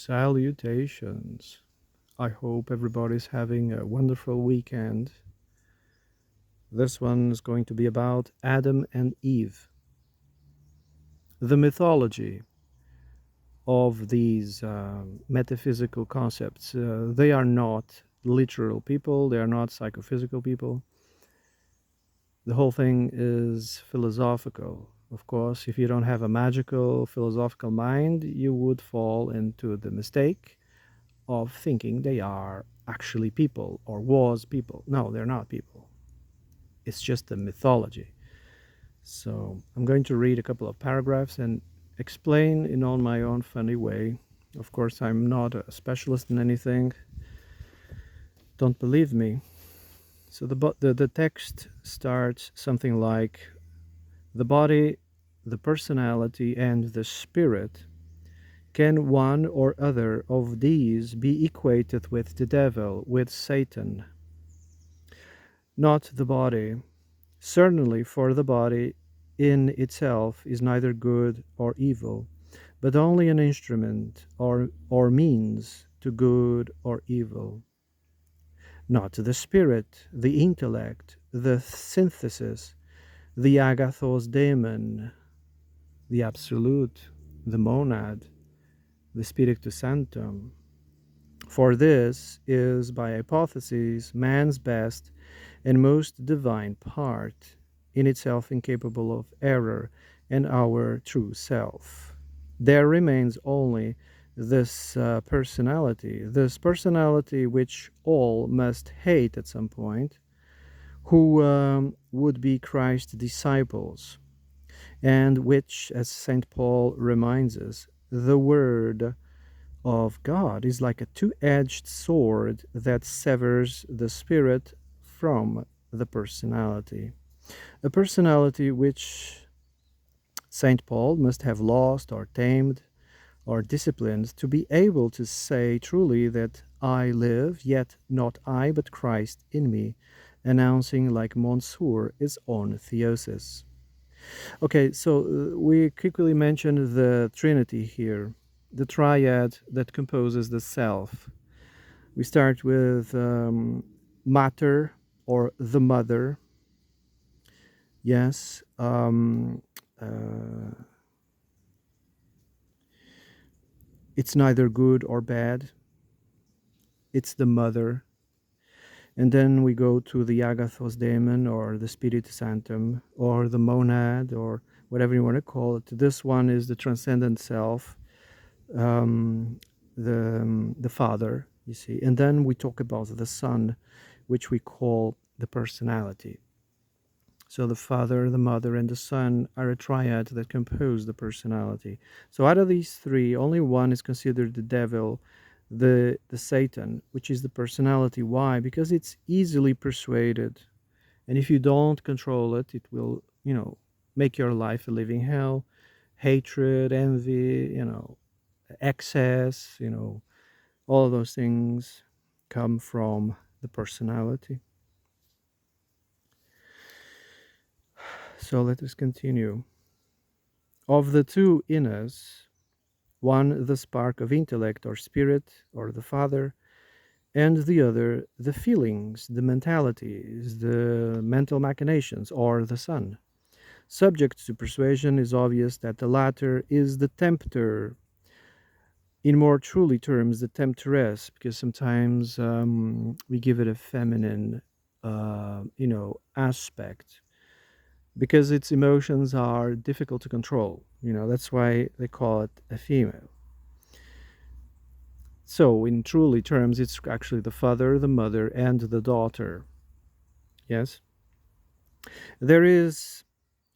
Salutations. I hope everybody's having a wonderful weekend. This one is going to be about Adam and Eve. The mythology of these metaphysical concepts, they are not literal people, they are not psychophysical people. The whole thing is philosophical. Of course, if you don't have a magical philosophical mind, you would fall into the mistake of thinking they are actually people or was people. No, they're not people. It's just a mythology. So I'm going to read a couple of paragraphs and explain in all my own funny way. Of course, I'm not a specialist in anything. Don't believe me. So the text starts something like the body, the personality, and the spirit. Can one or other of these be equated with the devil, with Satan? Not the body. Certainly, for the body in itself is neither good or evil, but only an instrument or means to good or evil. Not the spirit, the intellect, the synthesis, the agathos daemon, the absolute, the monad, the spiritus sanctum. For this is, by hypothesis, man's best and most divine part, in itself incapable of error, and our true self. There remains only this personality which all must hate at some point, who would be Christ's disciples, and which, as St. Paul reminds us, the Word of God is like a two-edged sword that severs the spirit from the personality. A personality which St. Paul must have lost or tamed or disciplined to be able to say truly that I live, yet not I, but Christ in me, announcing like Monsieur his own theosis. Okay, so we quickly mentioned the Trinity here, the triad that composes the self. We start with matter or the mother. Yes. It's neither good or bad. It's the mother. And then we go to the agathos daemon or the spiritus sanctum or the monad or whatever you want to call it. This one is the transcendent self, um, the Father, you see. And then we talk about the Son, which we call the personality. So the Father, the Mother, and the Son are a triad that compose the personality. So out of these three, only one is considered the devil, the Satan, which is the personality. Why? Because it's easily persuaded. And if you don't control it, it will, make your life a living hell. Hatred, envy, excess, all of those things come from the personality. So let us continue. Of the two in us, one the spark of intellect or spirit or the Father, and the other the feelings, the mentalities, the mental machinations or the Son. Subject to persuasion is obvious that the latter is the tempter, in more truly terms, the temptress, because sometimes we give it a feminine, aspect because its emotions are difficult to control. That's why they call it a female. So, in truly terms, it's actually the father, the mother, and the daughter. Yes? There is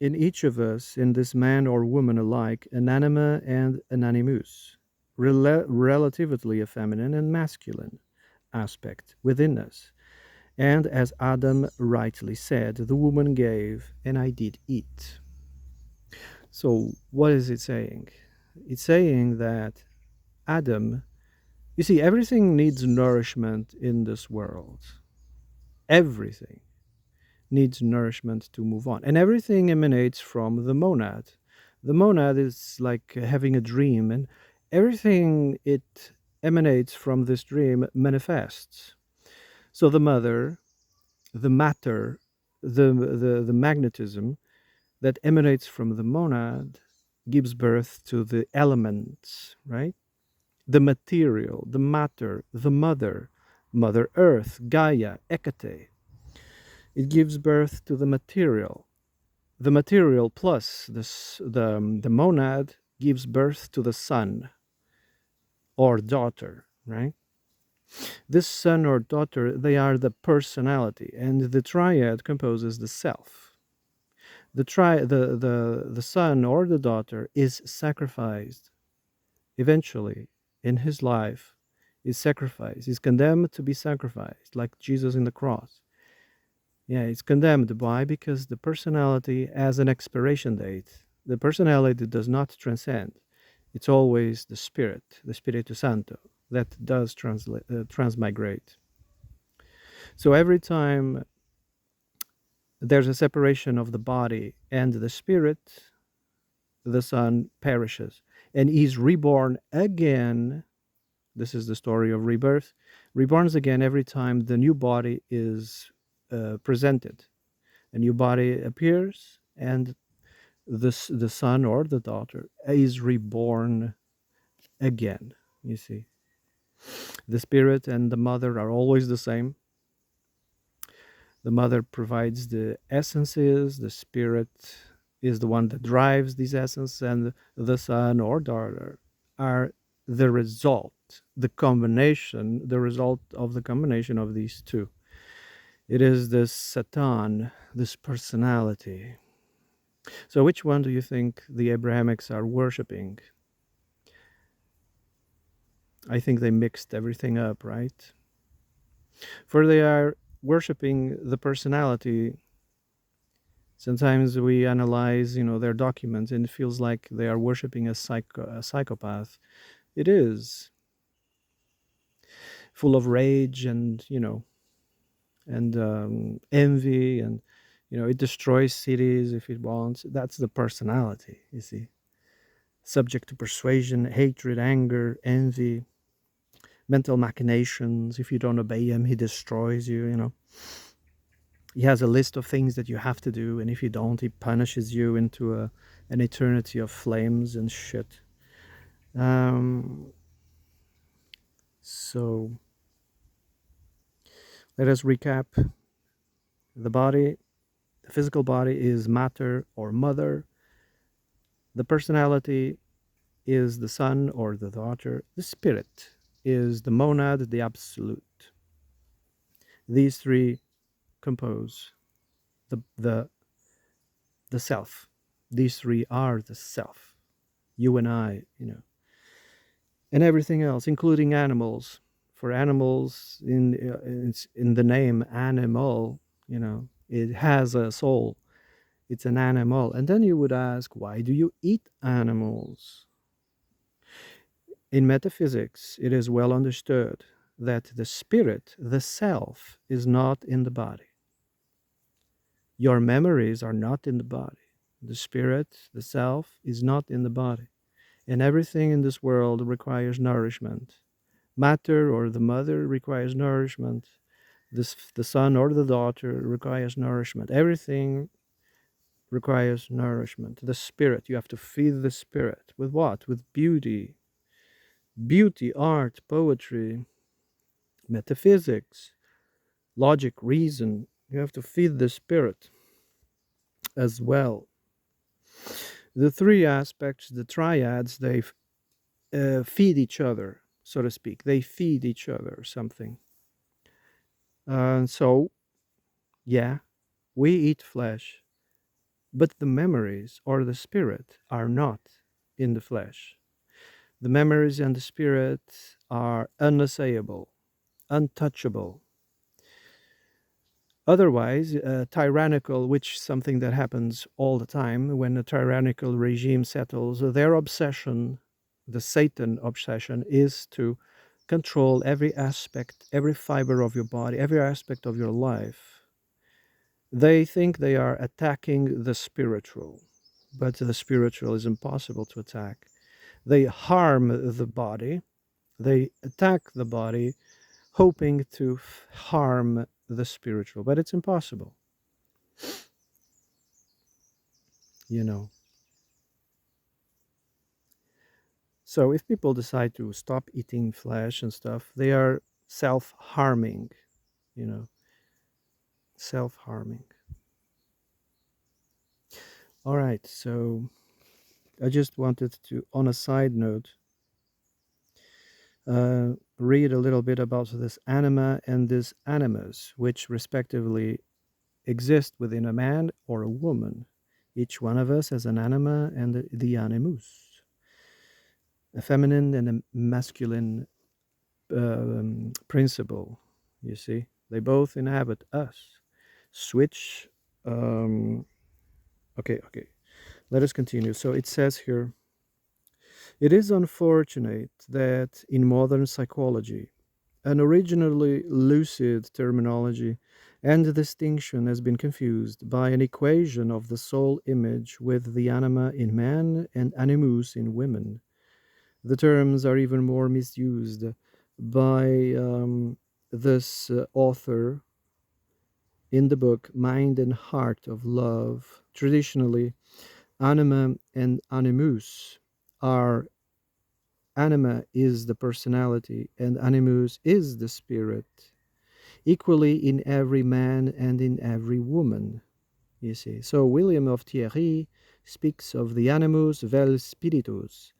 in each of us, in this man or woman alike, an anima and an animus, relatively a feminine and masculine aspect within us. And as Adam rightly said, the woman gave, and I did eat. So, what is it saying? It's saying that Adam, you see, everything needs nourishment in this world. Everything needs nourishment to move on. And everything emanates from the monad. The monad is like having a dream, and everything it emanates from this dream manifests. So the mother, the matter, the magnetism that emanates from the monad gives birth to the elements, right? The material, the matter, the mother, Mother Earth, Gaia, Hecate. It gives birth to the material. The material plus the monad gives birth to the son or daughter, right? This son or daughter, they are the personality, and the triad composes the self. The son or the daughter is sacrificed eventually in his life, is sacrificed, is condemned to be sacrificed, like Jesus in the cross. Yeah, it's condemned. Why? Because the personality has an expiration date. The personality does not transcend. It's always the spirit, the Spiritu Santo, that does transmigrate. So every time there's a separation of the body and the spirit, the son perishes and he's reborn again. This is the story of rebirth. Reborns again every time the new body is presented. A new body appears, and the son or the daughter is reborn again. You see, the spirit and the mother are always the same. The mother provides the essences, the spirit is the one that drives these essences, and the son or daughter are the result, the combination, the result of the combination of these two. It is this Satan, this personality. So, which one do you think the Abrahamics are worshipping? I think they mixed everything up, right? For they are worshipping the personality. Sometimes we analyze, their documents, and it feels like they are worshiping a psychopath. It is full of rage and envy, and it destroys cities if it wants. That's the personality, you see. Subject to persuasion, hatred, anger, envy, mental machinations. If you don't obey him, he destroys you. He has a list of things that you have to do, and if you don't, he punishes you into an eternity of flames and shit. So let us recap. The body, the physical body, is matter or mother. The personality is the son or the daughter. The spirit is the monad, the absolute. These three compose the self. These three are the self. You and I, and everything else, including animals. For animals, in the name animal, it has a soul. It's an animal. And then you would ask, why do you eat animals? In metaphysics, it is well understood that the spirit, the self, is not in the body. Your memories are not in the body. The spirit, the self, is not in the body. And everything in this world requires nourishment. Matter or the mother requires nourishment. The son or the daughter requires nourishment. Everything requires nourishment. The spirit, you have to feed the spirit. With what? With beauty. Beauty, art, poetry, metaphysics, logic, reason. You have to feed the spirit as well. The three aspects, the triads, they feed each other, so to speak. They feed each other something. So, yeah, we eat flesh, but the memories or the spirit are not in the flesh. The memories and the spirit are unassailable, untouchable. Otherwise, tyrannical, which is something that happens all the time when a tyrannical regime settles, their obsession, the Satan obsession, is to control every aspect, every fiber of your body, every aspect of your life. They think they are attacking the spiritual, but the spiritual is impossible to attack. They harm the body, they attack the body, hoping to harm the spiritual, but it's impossible, you know. So if people decide to stop eating flesh and stuff, they are self harming, you know, self harming. All right, so I just wanted to, on a side note, read a little bit about this anima and this animus, which respectively exist within a man or a woman. Each one of us has an anima and the animus, a feminine and a masculine principle. You see, they both inhabit us. Switch. Um, okay. Let us continue. So it says here, it is unfortunate that in modern psychology, an originally lucid terminology and distinction has been confused by an equation of the soul image with the anima in man and animus in women. The terms are even more misused by this author in the book Mind and Heart of Love. Traditionally, anima and animus are anima is the personality and animus is the spirit, equally in every man and in every woman, you see. So William of Thierry speaks of the animus vel spiritus.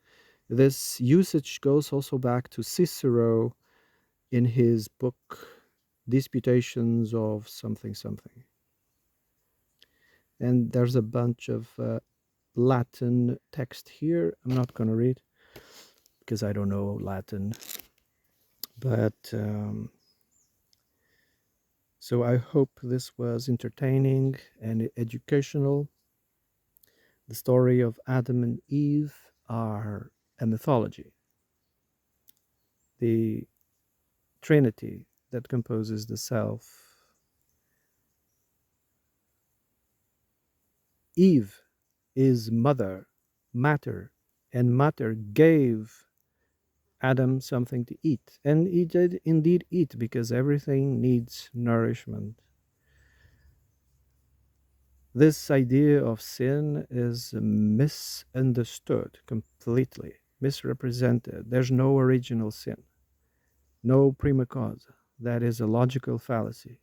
This usage goes also back to Cicero in his book Disputations of something something. And there's a bunch of Latin text here. I'm not going to read because I don't know Latin. But so I hope this was entertaining and educational. The story of Adam and Eve are a mythology, the trinity that composes the self. Eve is mother, matter, and matter gave Adam something to eat. And he did indeed eat because everything needs nourishment. This idea of sin is misunderstood completely, misrepresented. There's no original sin, no prima causa. That is a logical fallacy.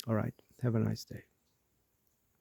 All right. Have a nice day.